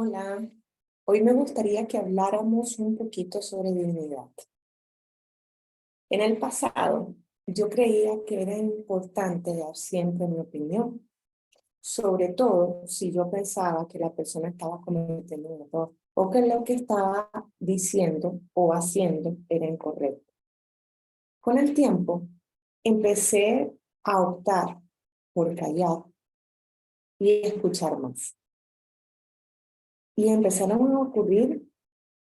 Hola, hoy me gustaría que habláramos un poquito sobre dignidad. En el pasado, yo creía que era importante dar siempre mi opinión, sobre todo si yo pensaba que la persona estaba cometiendo un error o que lo que estaba diciendo o haciendo era incorrecto. Con el tiempo, empecé a optar por callar y escuchar más. Y empezaron a ocurrir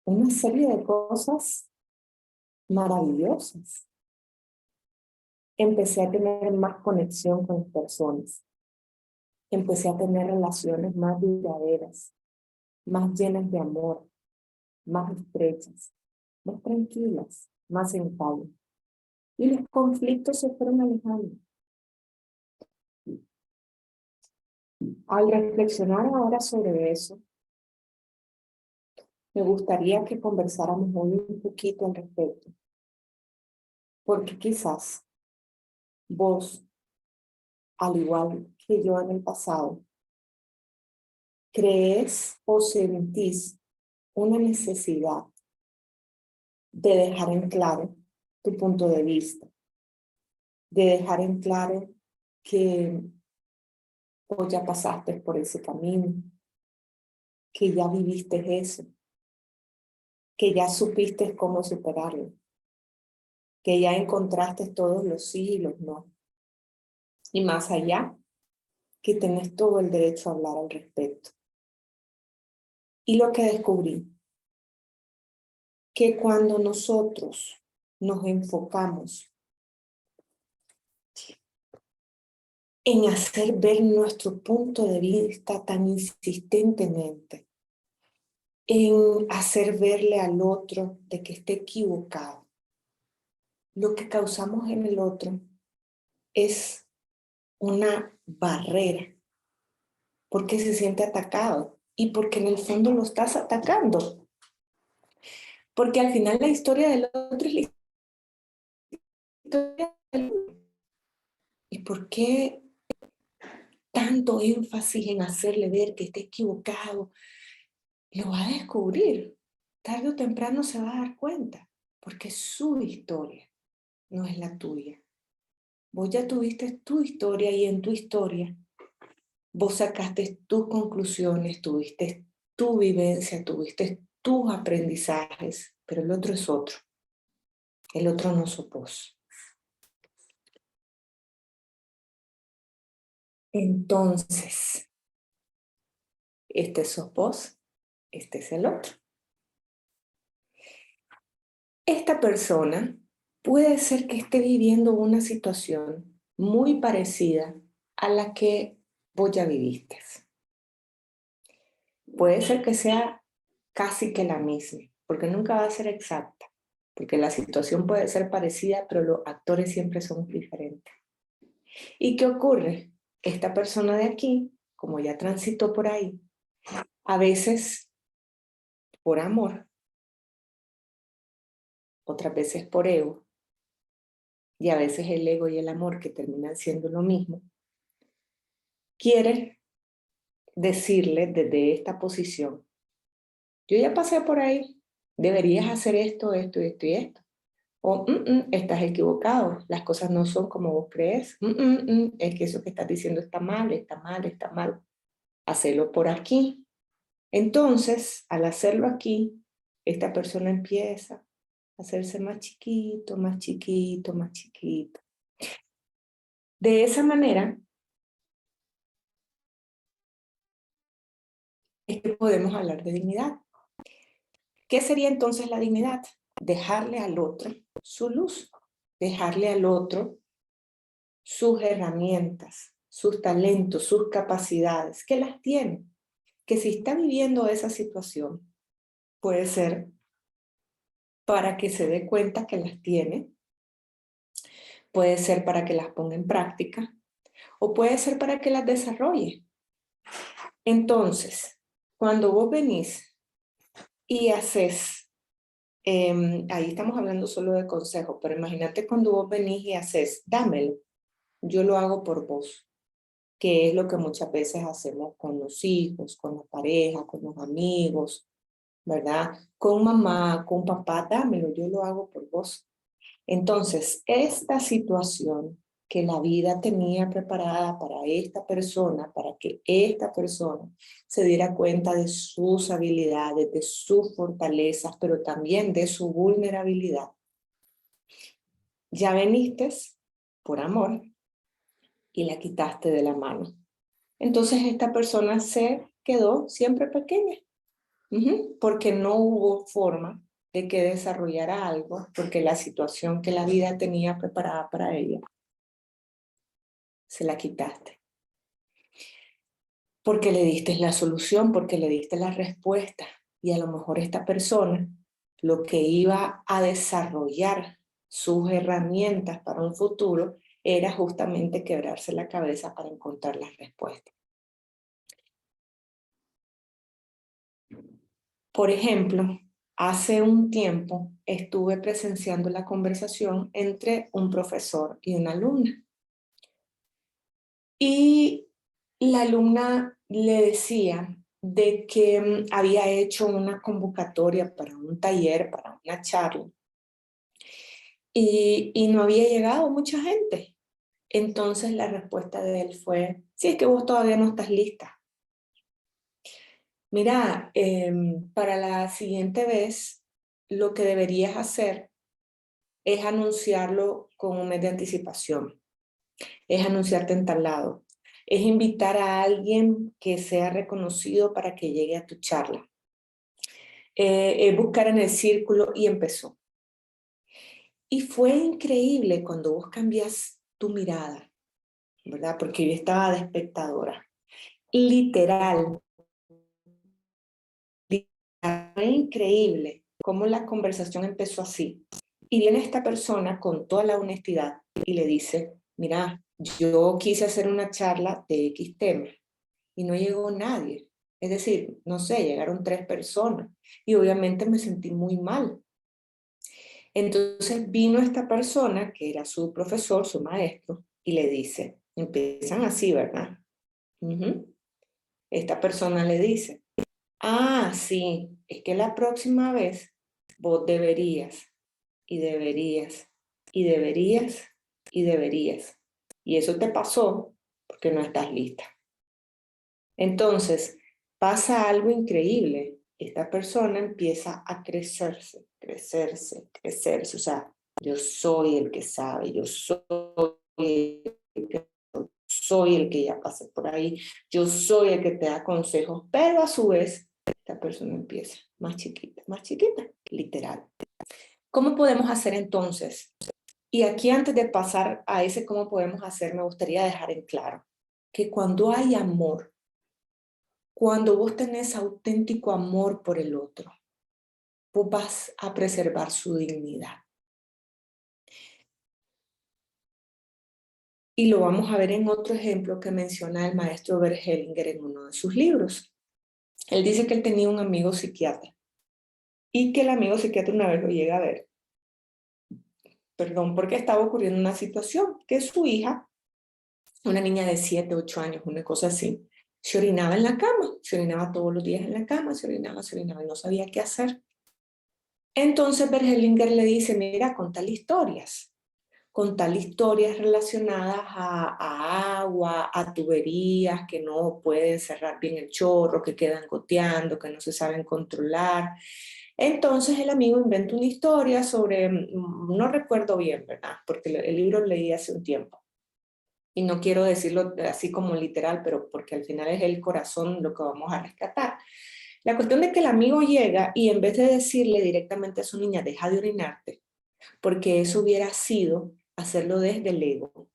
una serie de cosas maravillosas. Empecé a tener más conexión con las personas. Empecé a tener relaciones más duraderas, más llenas de amor, más estrechas, más tranquilas, más en calma. Y los conflictos se fueron alejando. Al reflexionar ahora sobre eso, me gustaría que conversáramos hoy un poquito al respecto. Porque quizás vos, al igual que yo en el pasado, crees o sentís una necesidad de dejar en claro tu punto de vista, de dejar en claro que vos ya pasaste por ese camino, que ya viviste eso, que ya supiste cómo superarlo, que ya encontraste todos los sí y los no. Y más allá, que tenés todo el derecho a hablar al respecto. Y lo que descubrí, que cuando nosotros nos enfocamos en hacer ver nuestro punto de vista tan insistentemente, en hacer verle al otro de que esté equivocado, lo que causamos en el otro es una barrera, porque se siente atacado y porque en el fondo lo estás atacando. Porque al final la historia del otro es la historia del otro. ¿Y por qué tanto énfasis en hacerle ver que esté equivocado? Lo va a descubrir. Tarde o temprano se va a dar cuenta, porque es su historia, no es la tuya. Vos ya tuviste tu historia y en tu historia vos sacaste tus conclusiones, tuviste tu vivencia, tuviste tus aprendizajes, pero el otro es otro. El otro no sos vos. Entonces, este sos vos, este es el otro. Esta persona puede ser que esté viviendo una situación muy parecida a la que vos ya viviste. Puede ser que sea casi que la misma, porque nunca va a ser exacta, porque la situación puede ser parecida, pero los actores siempre son diferentes. ¿Y qué ocurre? Esta persona de aquí, como ya transitó por ahí, a veces por amor, otras veces por ego, y a veces el ego y el amor, que terminan siendo lo mismo, quiere decirle desde esta posición: yo ya pasé por ahí, deberías hacer esto, esto, esto y esto. O, estás equivocado, las cosas no son como vos crees. Es que eso que estás diciendo está mal, está mal, está mal. Hacelo por aquí. Entonces, al hacerlo aquí, esta persona empieza a hacerse más chiquito, más chiquito, más chiquito. De esa manera es que podemos hablar de dignidad. ¿Qué sería entonces la dignidad? Dejarle al otro su luz, dejarle al otro sus herramientas, sus talentos, sus capacidades, que las tiene. Que si está viviendo esa situación, puede ser para que se dé cuenta que las tiene, puede ser para que las ponga en práctica, o puede ser para que las desarrolle. Entonces, cuando vos venís y haces, ahí estamos hablando solo de consejos, pero imagínate cuando vos venís y haces, dámelo, yo lo hago por vos. que es lo que muchas veces hacemos con los hijos, con la pareja, con los amigos, ¿verdad? Con mamá, con papá, dámelo, yo lo hago por vos. Entonces, esta situación que la vida tenía preparada para esta persona, para que esta persona se diera cuenta de sus habilidades, de sus fortalezas, pero también de su vulnerabilidad. Ya viniste por amor y la quitaste de la mano. Entonces esta persona se quedó siempre pequeña, porque no hubo forma de que desarrollara algo, porque la situación que la vida tenía preparada para ella, se la quitaste. Porque le diste la solución, porque le diste la respuesta. Y a lo mejor esta persona lo que iba a desarrollar sus herramientas para un futuro era justamente quebrarse la cabeza para encontrar las respuestas. Por ejemplo, hace un tiempo estuve presenciando la conversación entre un profesor y una alumna. Y la alumna le decía de que había hecho una convocatoria para un taller, para una charla, y no había llegado mucha gente. Entonces la respuesta de él fue, sí, es que vos todavía no estás lista. Mira, para la siguiente vez, lo que deberías hacer es anunciarlo con un mes de anticipación, es anunciarte en tal lado, es invitar a alguien que sea reconocido para que llegue a tu charla, es buscar en el círculo, y empezó. Y fue increíble cuando vos cambias tu mirada, ¿verdad? Porque yo estaba de espectadora. Literal, fue increíble cómo la conversación empezó así. Y viene esta persona con toda la honestidad y le dice, mira, yo quise hacer una charla de X tema y no llegó nadie. Es decir, no sé, llegaron 3 personas y obviamente me sentí muy mal. Entonces vino esta persona, que era su profesor, su maestro, y le dice, empiezan así, ¿verdad? Esta persona le dice, ah, sí, es que la próxima vez vos deberías, y deberías, y deberías, y deberías. Y eso te pasó porque no estás lista. Entonces, pasa algo increíble. Esta persona empieza a crecerse, crecerse, crecerse. O sea, yo soy el que sabe, yo soy el que ya pasé por ahí, yo soy el que te da consejos, pero a su vez, esta persona empieza más chiquita, literal. ¿Cómo podemos hacer entonces? Y aquí antes de pasar a ese cómo podemos hacer, me gustaría dejar en claro que cuando hay amor, cuando vos tenés auténtico amor por el otro, vos vas a preservar su dignidad. Y lo vamos a ver en otro ejemplo que menciona el maestro Bert Hellinger en uno de sus libros. Él dice que él tenía un amigo psiquiatra y que el amigo psiquiatra una vez lo llega a ver, porque estaba ocurriendo una situación que su hija, una niña de 7, 8 años, una cosa así, se orinaba en la cama, se orinaba todos los días en la cama, se orinaba y no sabía qué hacer. Entonces Bergelinger le dice, mira, contale historias relacionadas a agua, a tuberías que no pueden cerrar bien el chorro, que quedan goteando, que no se saben controlar. Entonces el amigo inventa una historia sobre, no recuerdo bien, ¿verdad? Porque el libro lo leí hace un tiempo. Y no quiero decirlo así como literal, pero porque al final es el corazón lo que vamos a rescatar. La cuestión de que el amigo llega y en vez de decirle directamente a su niña, deja de orinarte, porque eso hubiera sido hacerlo desde el ego.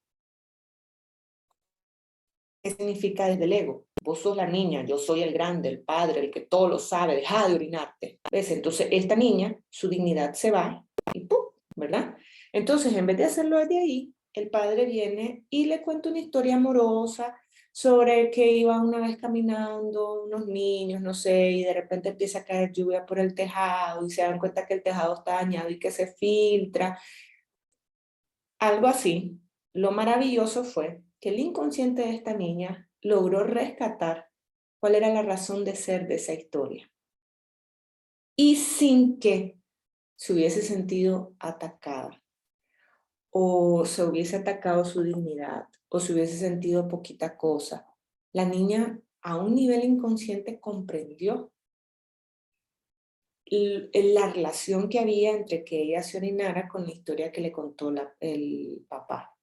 ¿Qué significa desde el ego? Vos sos la niña, yo soy el grande, el padre, el que todo lo sabe, deja de orinarte. ¿Ves? Entonces esta niña, su dignidad se va y ¡pum! ¿Verdad? Entonces en vez de hacerlo desde ahí, el padre viene y le cuenta una historia amorosa sobre que iba una vez caminando unos niños, no sé, y de repente empieza a caer lluvia por el tejado y se dan cuenta que el tejado está dañado y que se filtra. Algo así. Lo maravilloso fue que el inconsciente de esta niña logró rescatar cuál era la razón de ser de esa historia. Y sin que se hubiese sentido atacada, o se hubiese atacado su dignidad, o se hubiese sentido poquita cosa, la niña a un nivel inconsciente comprendió la relación que había entre que ella se orinara con la historia que le contó el papá.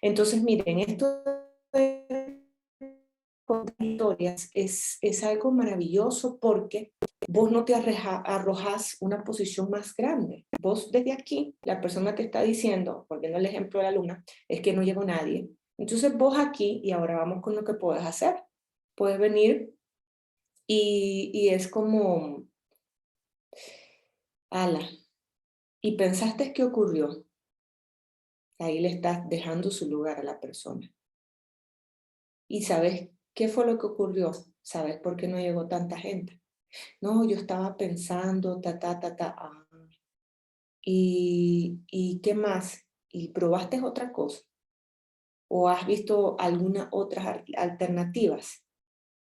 Entonces, miren, esto de contar historias es algo maravilloso porque vos no te arrojas una posición más grande. Vos desde aquí, la persona que está diciendo, volviendo al ejemplo de la luna, es que no llegó nadie. Entonces vos aquí, y ahora vamos con lo que puedes hacer. Puedes venir y es como, ala, y pensaste qué ocurrió. Ahí le estás dejando su lugar a la persona. Y sabes qué fue lo que ocurrió. Sabes por qué no llegó tanta gente. No, yo estaba pensando, ah. ¿Y qué más? ¿Y probaste otra cosa? ¿O has visto algunas otras alternativas?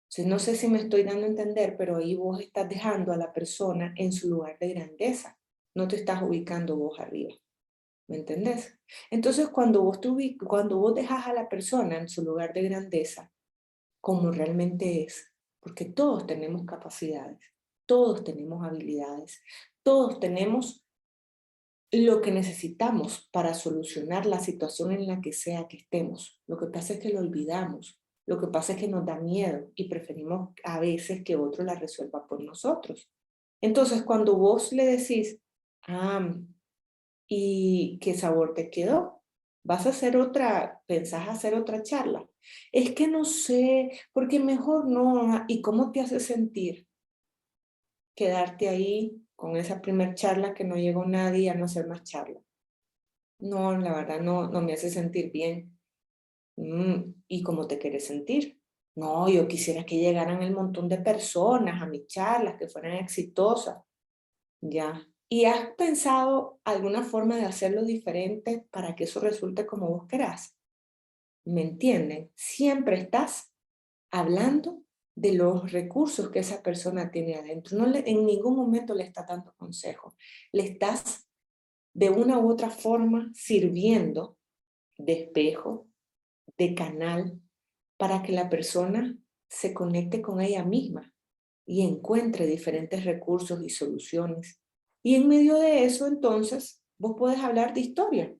Entonces, no sé si me estoy dando a entender, pero ahí vos estás dejando a la persona en su lugar de grandeza. No te estás ubicando vos arriba. ¿Me entendés? Entonces, cuando vos dejas a la persona en su lugar de grandeza, como realmente es, porque todos tenemos capacidades, todos tenemos habilidades, todos tenemos lo que necesitamos para solucionar la situación en la que sea que estemos. Lo que pasa es que lo olvidamos, lo que pasa es que nos da miedo y preferimos a veces que otro la resuelva por nosotros. Entonces, cuando vos le decís, ¿y qué sabor te quedó? ¿Vas a hacer pensás hacer otra charla? Es que no sé, porque mejor no. ¿Y cómo te hace sentir quedarte ahí con esa primer charla que no llegó nadie a no hacer más charla? No, la verdad no me hace sentir bien. ¿Y cómo te quieres sentir? No, yo quisiera que llegaran el montón de personas a mis charlas, que fueran exitosas. Ya. ¿Y has pensado alguna forma de hacerlo diferente para que eso resulte como vos querás? ¿Me entienden? Siempre estás hablando de los recursos que esa persona tiene adentro. En ningún momento le estás dando consejos. Le estás de una u otra forma sirviendo de espejo, de canal, para que la persona se conecte con ella misma y encuentre diferentes recursos y soluciones. Y en medio de eso, entonces, vos podés hablar de historia.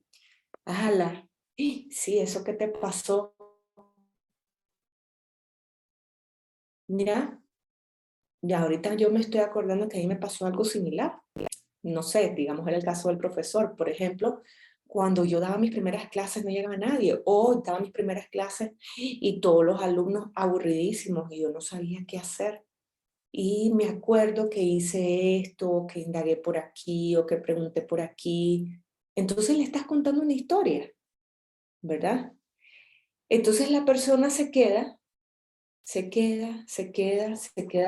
¡Hala! Sí, eso que te pasó. Mira, ya ahorita yo me estoy acordando que a mí me pasó algo similar. No sé, digamos, era el caso del profesor. Por ejemplo, cuando yo daba mis primeras clases no llegaba nadie, o daba mis primeras clases y todos los alumnos aburridísimos y yo no sabía qué hacer. Y me acuerdo que hice esto, que indagué por aquí o que pregunté por aquí. Entonces le estás contando una historia, ¿verdad? Entonces la persona se queda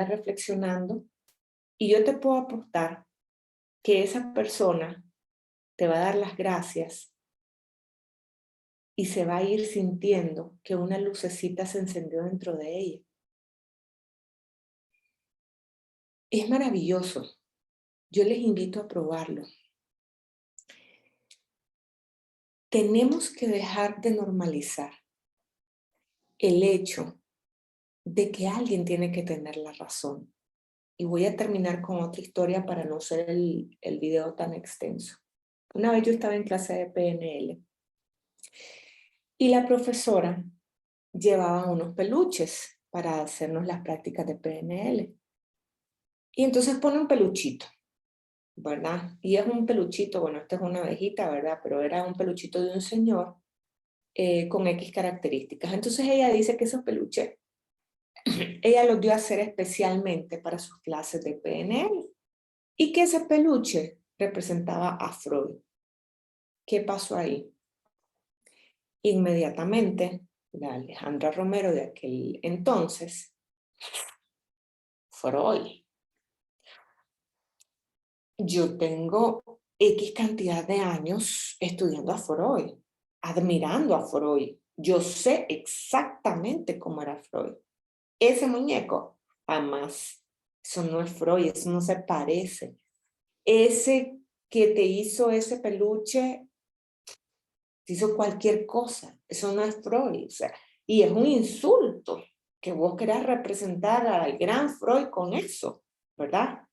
reflexionando y yo te puedo apostar que esa persona te va a dar las gracias y se va a ir sintiendo que una lucecita se encendió dentro de ella. Es maravilloso. Yo les invito a probarlo. Tenemos que dejar de normalizar el hecho de que alguien tiene que tener la razón. Y voy a terminar con otra historia para no ser el video tan extenso. Una vez yo estaba en clase de PNL y la profesora llevaba unos peluches para hacernos las prácticas de PNL. Y entonces pone un peluchito, ¿verdad? Y es un peluchito, bueno, esta es una abejita, ¿verdad? Pero era un peluchito de un señor con X características. Entonces ella dice que esos peluches ella los dio a hacer especialmente para sus clases de PNL y que ese peluche representaba a Freud. ¿Qué pasó ahí? Inmediatamente, la Alejandra Romero de aquel entonces, Freud. Yo tengo X cantidad de años estudiando a Freud, admirando a Freud, Yo sé exactamente cómo era Freud. Ese muñeco, jamás. Eso no es Freud, eso no se parece. Ese que te hizo ese peluche, te hizo cualquier cosa. Eso no es Freud. O sea, y es un insulto que vos querás representar al gran Freud con eso, ¿verdad?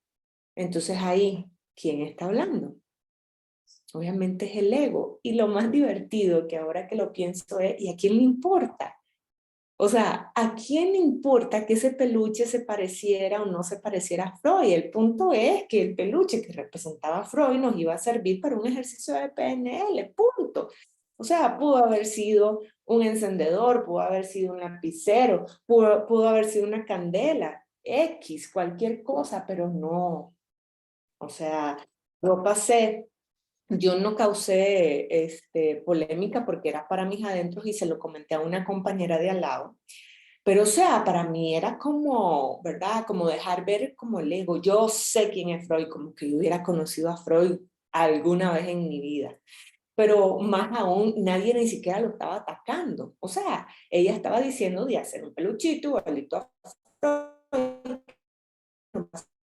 Entonces ahí, ¿quién está hablando? Obviamente es el ego. Y lo más divertido que ahora que lo pienso es, ¿y a quién le importa? O sea, ¿a quién le importa que ese peluche se pareciera o no se pareciera a Freud? El punto es que el peluche que representaba a Freud nos iba a servir para un ejercicio de PNL, punto. O sea, pudo haber sido un encendedor, pudo haber sido un lapicero, pudo haber sido una candela, X, cualquier cosa, pero no. O sea, yo pasé, yo no causé polémica porque era para mis adentros y se lo comenté a una compañera de al lado. Pero, o sea, para mí era como, ¿verdad? Como dejar ver como el ego. Yo sé quién es Freud, como que yo hubiera conocido a Freud alguna vez en mi vida. Pero más aún, nadie ni siquiera lo estaba atacando. O sea, ella estaba diciendo de hacer un peluchito igualito a Freud,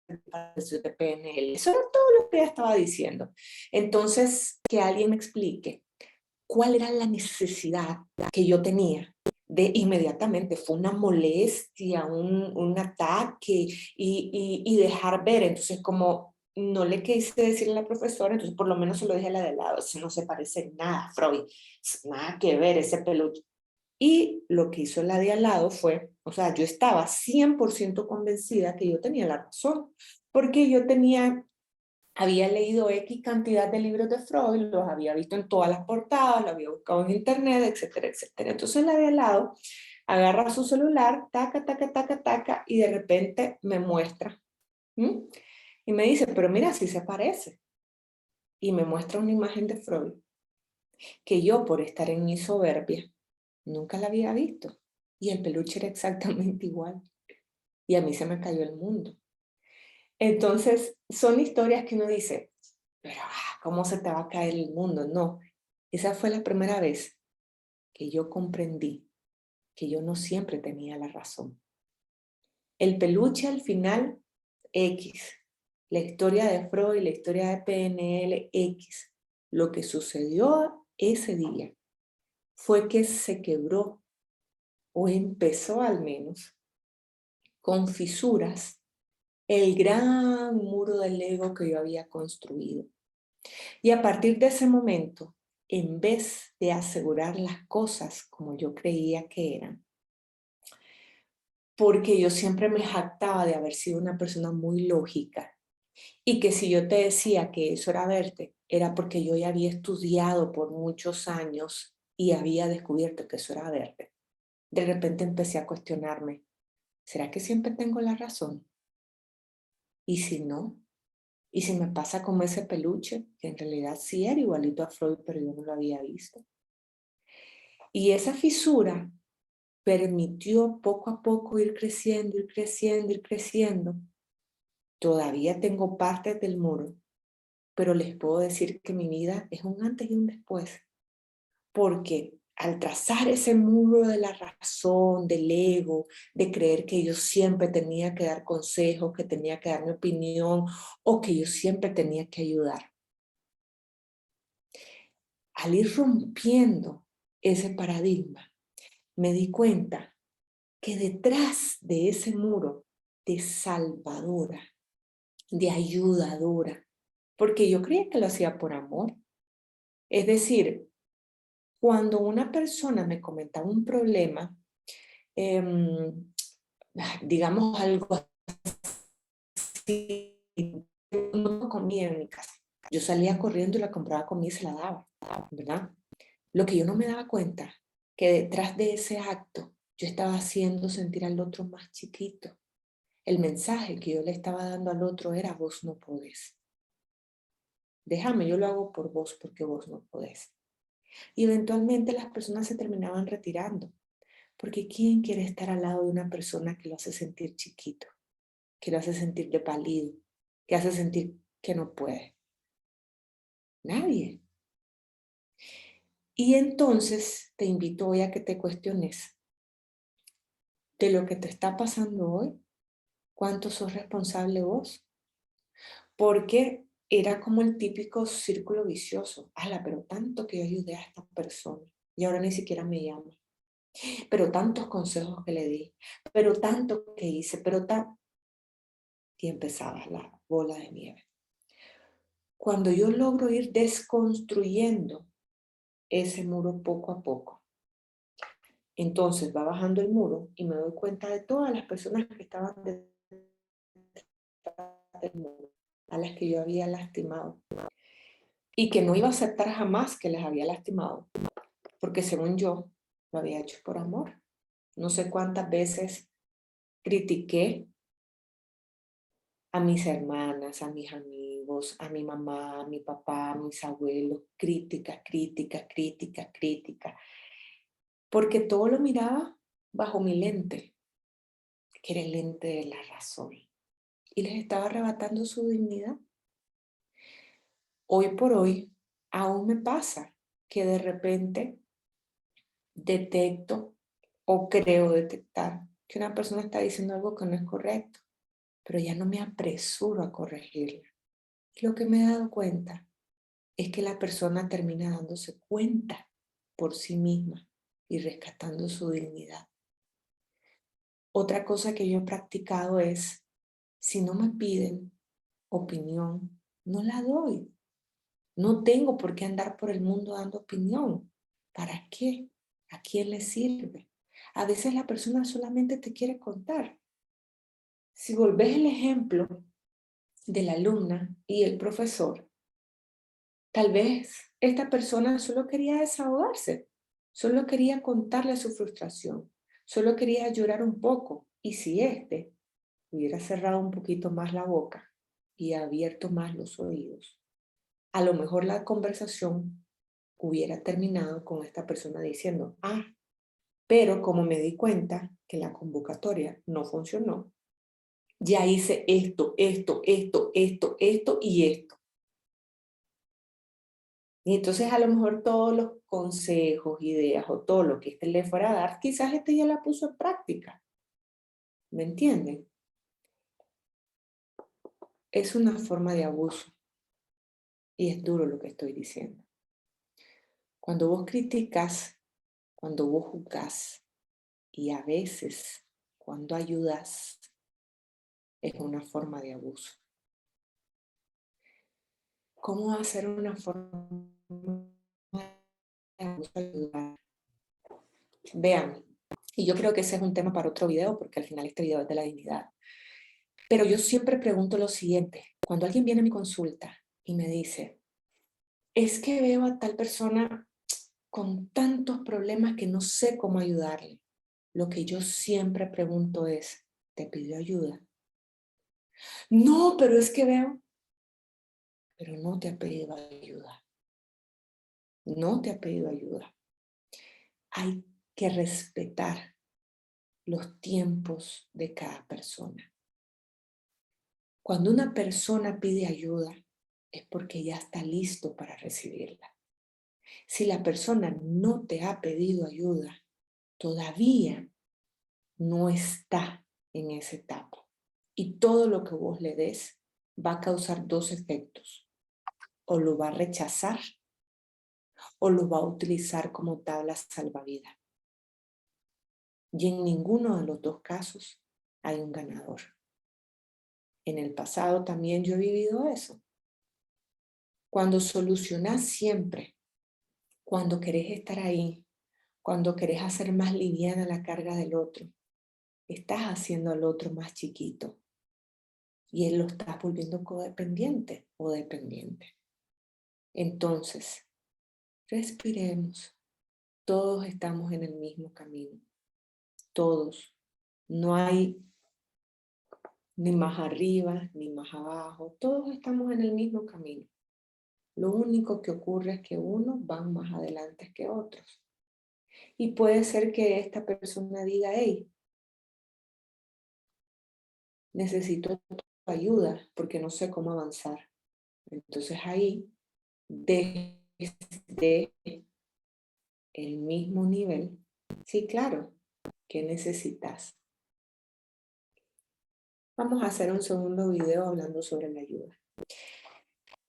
de PNL. Eso era todo lo que ella estaba diciendo. Entonces, que alguien me explique cuál era la necesidad que yo tenía de inmediatamente, fue una molestia, un ataque y dejar ver. Entonces, como no le quise decirle a la profesora, entonces por lo menos se lo dije a la de al lado, eso no se parece en nada, Freud, nada que ver ese peluche. Y lo que hizo la de al lado fue, o sea, yo estaba 100% convencida que yo tenía la razón, porque yo había leído X cantidad de libros de Freud, los había visto en todas las portadas, lo había buscado en internet, etcétera, etcétera. Entonces la de al lado agarra su celular, taca, taca, taca, taca, y de repente me muestra. ¿Mm? Y me dice, pero mira, sí se parece. Y me muestra una imagen de Freud, que yo por estar en mi soberbia, nunca la había visto. Y el peluche era exactamente igual. Y a mí se me cayó el mundo. Entonces, son historias que uno dice, pero ¿cómo se te va a caer el mundo? No, esa fue la primera vez que yo comprendí que yo no siempre tenía la razón. El peluche al final, X. La historia de Freud, la historia de PNL, X. Lo que sucedió ese día fue que se quebró, o empezó al menos, con fisuras, el gran muro del ego que yo había construido. Y a partir de ese momento, en vez de asegurar las cosas como yo creía que eran, porque yo siempre me jactaba de haber sido una persona muy lógica y que si yo te decía que eso era verte, era porque yo ya había estudiado por muchos años y había descubierto que eso era verte. De repente empecé a cuestionarme, ¿será que siempre tengo la razón? ¿Y si no? ¿Y si me pasa como ese peluche, que en realidad sí era igualito a Freud, pero yo no lo había visto? Y esa fisura permitió poco a poco ir creciendo, ir creciendo, ir creciendo. Todavía tengo partes del muro, pero les puedo decir que mi vida es un antes y un después, porque al trazar ese muro de la razón, del ego, de creer que yo siempre tenía que dar consejos, que tenía que dar mi opinión o que yo siempre tenía que ayudar, al ir rompiendo ese paradigma, me di cuenta que detrás de ese muro de salvadora, de ayudadora, porque yo creía que lo hacía por amor. Es decir, cuando una persona me comentaba un problema, digamos algo así, no comía en mi casa. Yo salía corriendo y la compraba comida y se la daba, ¿verdad? Lo que yo no me daba cuenta, que detrás de ese acto yo estaba haciendo sentir al otro más chiquito. El mensaje que yo le estaba dando al otro era, vos no podés. Déjame, yo lo hago por vos porque vos no podés. Y eventualmente las personas se terminaban retirando, porque ¿quién quiere estar al lado de una persona que lo hace sentir chiquito, que lo hace sentir de pálido, que hace sentir que no puede? Nadie. Y entonces te invito hoy a que te cuestiones de lo que te está pasando hoy, cuánto sos responsable vos, porque era como el típico círculo vicioso. Ala, pero tanto que yo ayudé a esta persona y ahora ni siquiera me llama. Pero tantos consejos que le di, pero tanto que hice, y empezaba la bola de nieve. Cuando yo logro ir desconstruyendo ese muro poco a poco, entonces va bajando el muro y me doy cuenta de todas las personas que estaban detrás del muro, a las que yo había lastimado y que no iba a aceptar jamás que les había lastimado, porque según yo lo había hecho por amor. No sé cuántas veces critiqué a mis hermanas, a mis amigos, a mi mamá, a mi papá, a mis abuelos, crítica, crítica, crítica, crítica, porque todo lo miraba bajo mi lente, que era el lente de la razón, y les estaba arrebatando su dignidad. Hoy por hoy, aún me pasa que de repente detecto o creo detectar que una persona está diciendo algo que no es correcto, pero ya no me apresuro a corregirla. Y lo que me he dado cuenta es que la persona termina dándose cuenta por sí misma y rescatando su dignidad. Otra cosa que yo he practicado es, si no me piden opinión, no la doy. No tengo por qué andar por el mundo dando opinión. ¿Para qué? ¿A quién le sirve? A veces la persona solamente te quiere contar. Si volvés el ejemplo de la alumna y el profesor, tal vez esta persona solo quería desahogarse, solo quería contarle su frustración, solo quería llorar un poco. Y si éste hubiera cerrado un poquito más la boca y abierto más los oídos, a lo mejor la conversación hubiera terminado con esta persona diciendo, pero como me di cuenta que la convocatoria no funcionó, ya hice esto, esto, esto, esto, esto y esto. Y entonces a lo mejor todos los consejos, ideas o todo lo que le fuera a dar, quizás ya la puso en práctica. ¿Me entienden? Es una forma de abuso y es duro lo que estoy diciendo. Cuando vos criticas, cuando vos juzgás y a veces cuando ayudas, es una forma de abuso. ¿Cómo hacer una forma de abuso ayudar? Vean, y yo creo que ese es un tema para otro video, porque al final este video es de la dignidad. Pero yo siempre pregunto lo siguiente, cuando alguien viene a mi consulta y me dice, es que veo a tal persona con tantos problemas que no sé cómo ayudarle. Lo que yo siempre pregunto es, ¿te pidió ayuda? No, pero es que veo, pero no te ha pedido ayuda. No te ha pedido ayuda. Hay que respetar los tiempos de cada persona. Cuando una persona pide ayuda, es porque ya está listo para recibirla. Si la persona no te ha pedido ayuda, todavía no está en esa etapa. Y todo lo que vos le des va a causar dos efectos. O lo va a rechazar o lo va a utilizar como tabla salvavidas. Y en ninguno de los dos casos hay un ganador. En el pasado también yo he vivido eso. Cuando solucionás siempre, cuando querés estar ahí, cuando querés hacer más liviana la carga del otro, estás haciendo al otro más chiquito y él lo estás volviendo codependiente o dependiente. Entonces, respiremos. Todos estamos en el mismo camino. Todos. No hay ni más arriba ni más abajo. Todos estamos en el mismo camino. Lo único que ocurre es que unos van más adelante que otros. Y puede ser que esta persona diga, hey, necesito tu ayuda porque no sé cómo avanzar. Entonces ahí, desde el mismo nivel. Sí, claro. ¿Qué necesitas? Vamos a hacer un segundo video hablando sobre la ayuda.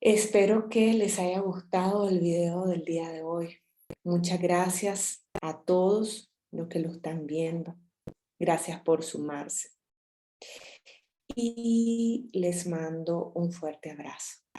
Espero que les haya gustado el video del día de hoy. Muchas gracias a todos los que lo están viendo. Gracias por sumarse. Y les mando un fuerte abrazo.